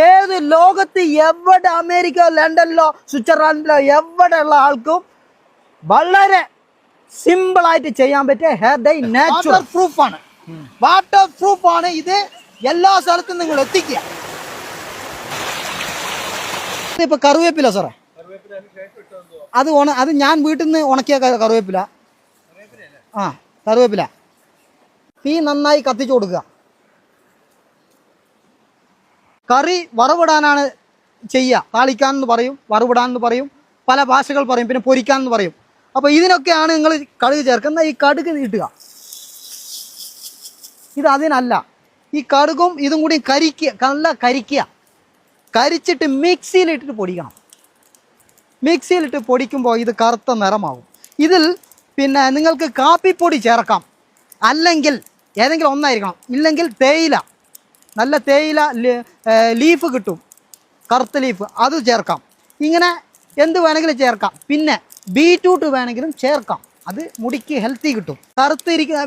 ഏത് ലോകത്ത് എവിടെ അമേരിക്ക ലണ്ടനിലോ സ്വിറ്റ്സർലാൻഡിലോ എവിടെയുള്ള ആൾക്കും വളരെ സിമ്പിൾ ആയിട്ട് ചെയ്യാൻ പറ്റിയ ഹെയർ ഡൈ നാച്ചുറൽ പ്രൂഫാണ്. വാട്ടർ പ്രൂഫാണ്. ഇത് എല്ലാ സ്ഥലത്തും നിങ്ങൾ എത്തിക്കുക. ഇപ്പൊ കറിവേപ്പില സാറേ, അത് ഞാൻ വീട്ടിൽ നിന്ന് ഉണക്കിയ കറിവേപ്പില. ആ കറിവേപ്പില തീ നന്നായി കത്തിച്ചു കൊടുക്കുക. കറി വറവിടാനാണ് ചെയ്യുക. താളിക്കാനെന്ന് പറയും, വറവിടാനെന്ന് പറയും, പല ഭാഷകൾ പറയും, പിന്നെ പൊരിക്കാനെന്ന് പറയും. അപ്പോൾ ഇതിനൊക്കെയാണ് നിങ്ങൾ കടുക് ചേർക്കുന്നത്. ഈ കടുക് ഇട്ടുക. ഇത് അതിനല്ല. ഈ കടുകും ഇതും കൂടി നല്ല കരിച്ചിട്ട് മിക്സിയിലിട്ടിട്ട് പൊടിക്കണം. മിക്സിയിലിട്ട് പൊടിക്കുമ്പോൾ ഇത് കറുത്ത നിറമാവും. ഇതിൽ പിന്നെ നിങ്ങൾക്ക് കാപ്പിപ്പൊടി ചേർക്കാം, അല്ലെങ്കിൽ ഏതെങ്കിലും ഒന്നായിരിക്കണം. ഇല്ലെങ്കിൽ തേയില, നല്ല തേയില ലീഫ് കിട്ടും, കറുത്ത ലീഫ്, അത് ചേർക്കാം. ഇങ്ങനെ എന്ത് വേണമെങ്കിലും ചേർക്കാം. പിന്നെ ബീറ്റ്റൂട്ട് വേണമെങ്കിലും ചേർക്കാം. അത് മുടിക്ക് ഹെൽത്തി കിട്ടും.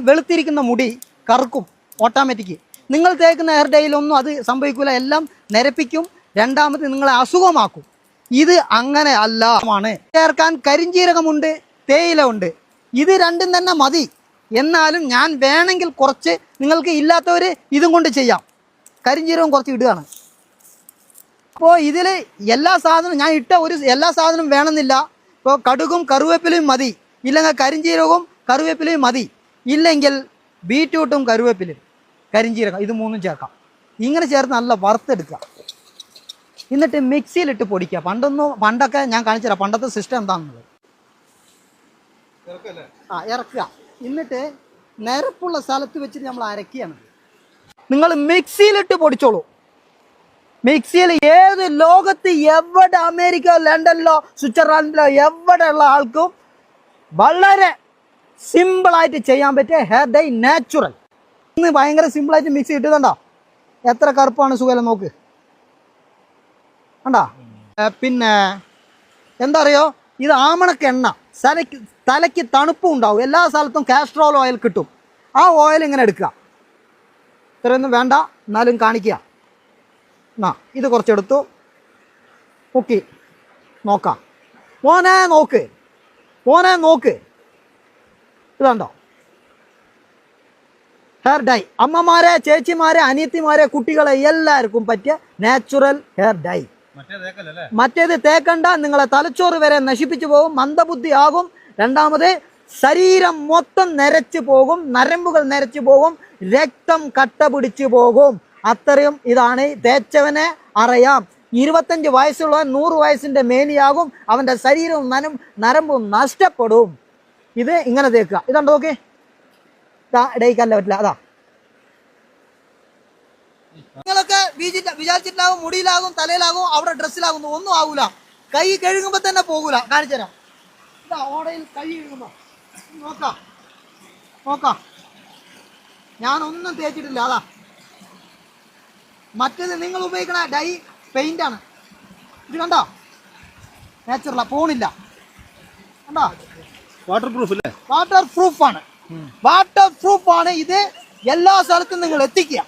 വെളുത്തിരിക്കുന്ന മുടി കറുക്കും ഓട്ടോമാറ്റിക്. നിങ്ങൾ തേക്കുന്ന ഹെയർ ഡൈയിലൊന്നും അത് സംഭവിക്കില്ല. എല്ലാം നിരപ്പിക്കും. രണ്ടാമത് നിങ്ങളെ അസുഖമാക്കും. ഇത് അങ്ങനെ അല്ല. ചേർക്കാൻ കരിഞ്ജീരകമുണ്ട്, തേയില ഉണ്ട്. ഇത് രണ്ടും തന്നെ മതി. എന്നാലും ഞാൻ വേണമെങ്കിൽ കുറച്ച്, നിങ്ങൾക്ക് ഇല്ലാത്തവർ ഇതും കൊണ്ട് ചെയ്യാം. കരിഞ്ജീരകം കുറച്ച് ഇടുകയാണ്. അപ്പോൾ ഇതിൽ എല്ലാ സാധനവും ഞാൻ ഇട്ട എല്ലാ സാധനവും വേണമെന്നില്ല. ഇപ്പോൾ കടുകും കറിവേപ്പിലയും മതി, ഇല്ലെങ്കിൽ കരിഞ്ജീരകവും കറിവേപ്പിലയും മതി, ഇല്ലെങ്കിൽ ബീറ്റ്റൂട്ടും കറിവേപ്പിലയും കരിഞ്ജീരകം, ഇത് മൂന്നും ചേർക്കാം. ഇങ്ങനെ ചേർത്ത് നല്ല വറുത്തെടുക്കുക. എന്നിട്ട് മിക്സിയിലിട്ട് പൊടിക്കുക. പണ്ടൊക്കെ ഞാൻ കാണിച്ചു തരാം പണ്ടത്തെ സിസ്റ്റം എന്താണെന്നുള്ളത്. ഇറക്കുക. എന്നിട്ട് നിരപ്പുള്ള സ്ഥലത്ത് വെച്ചിട്ട് നമ്മൾ അരക്കുകയാണ്. നിങ്ങൾ മിക്സിയിലിട്ട് പൊടിച്ചോളൂ. മിക്സിയിൽ ഏത് ലോകത്ത് എവിടെ അമേരിക്ക ലണ്ടനിലോ സ്വിറ്റ്സർലാൻഡിലോ എവിടെയുള്ള ആൾക്കും വളരെ സിമ്പിളായിട്ട് ചെയ്യാൻ പറ്റിയ ഹെയർ ഡൈ നാച്ചുറൽ. ഇന്ന് ഭയങ്കര സിമ്പിളായിട്ട് മിക്സി ഇട്ടുന്നുണ്ടോ? എത്ര കറുപ്പാണ് സുഖം നോക്ക് കണ്ടോ. പിന്നെ എന്താ അറിയോ, ഇത് ആമണക്കെണ്ണ. തലയ്ക്ക് തണുപ്പും ഉണ്ടാവും. എല്ലാ സ്ഥലത്തും കാസ്ട്രോൾ ഓയിൽ കിട്ടും. ആ ഓയിൽ ഇങ്ങനെ എടുക്കുക. ഇത്രയൊന്നും വേണ്ട, എന്നാലും കാണിക്കുക. ഇത് കുറച്ചെടുത്തു. ഓക്കെ, നോക്കാം. മോനെ നോക്ക്. ഇതുണ്ടോ ഹെയർ ഡൈ. അമ്മമാരെ, ചേച്ചിമാരെ, അനിയത്തിമാരെ, കുട്ടികളെ എല്ലാവർക്കും പറ്റിയ നാച്ചുറൽ ഹെയർ ഡൈ. മറ്റേത് തേക്കണ്ട. നിങ്ങളെ തലച്ചോറ് വരെ നശിപ്പിച്ചു പോകും, മന്ദബുദ്ധി ആകും. രണ്ടാമത് ശരീരം മൊത്തം നരച്ചു പോകും, നരമ്പുകൾ നരച്ചു പോകും, രക്തം കട്ട പിടിച്ചു പോകും. അത്രയും ഇതാണ്. തേച്ചവനെ അറിയാം. 25 വയസ്സുള്ളവൻ 100 വയസ്സിൻ്റെ മേനിയാകും. അവൻ്റെ ശരീരവും നരമ്പും നഷ്ടപ്പെടും. ഇത് ഇങ്ങനെ തേക്കുക. ഇതുണ്ടോ? ഓക്കെ, ഡേക്കല്ല പറ്റില്ല. അതാ നിങ്ങളൊക്കെ വിചാരിച്ചിട്ടാകും മുടിയിലാകും, തലയിലാകും, അവിടെ ഡ്രസ്സിലാകും. ഒന്നും ആകൂല. കൈ കഴുകുമ്പോൾ തന്നെ പോകൂല. കാണിച്ചു തരാം. ഇതാ ഓടയിൽ കൈ കഴുകുമ്പോൾ നോക്കാം. ഞാനൊന്നും തേച്ചിട്ടില്ല. അതാ മറ്റേത് നിങ്ങൾ ഉപയോഗിക്കണ ഡൈ പെയിൻ്റാണ്. ഇത് കണ്ടോ, നാച്ചുറലാ, പോണില്ല. കണ്ടോ, വാട്ടർ പ്രൂഫാണ്. ഇത് എല്ലാ സ്ഥലത്തും നിങ്ങൾ എത്തിക്കുക.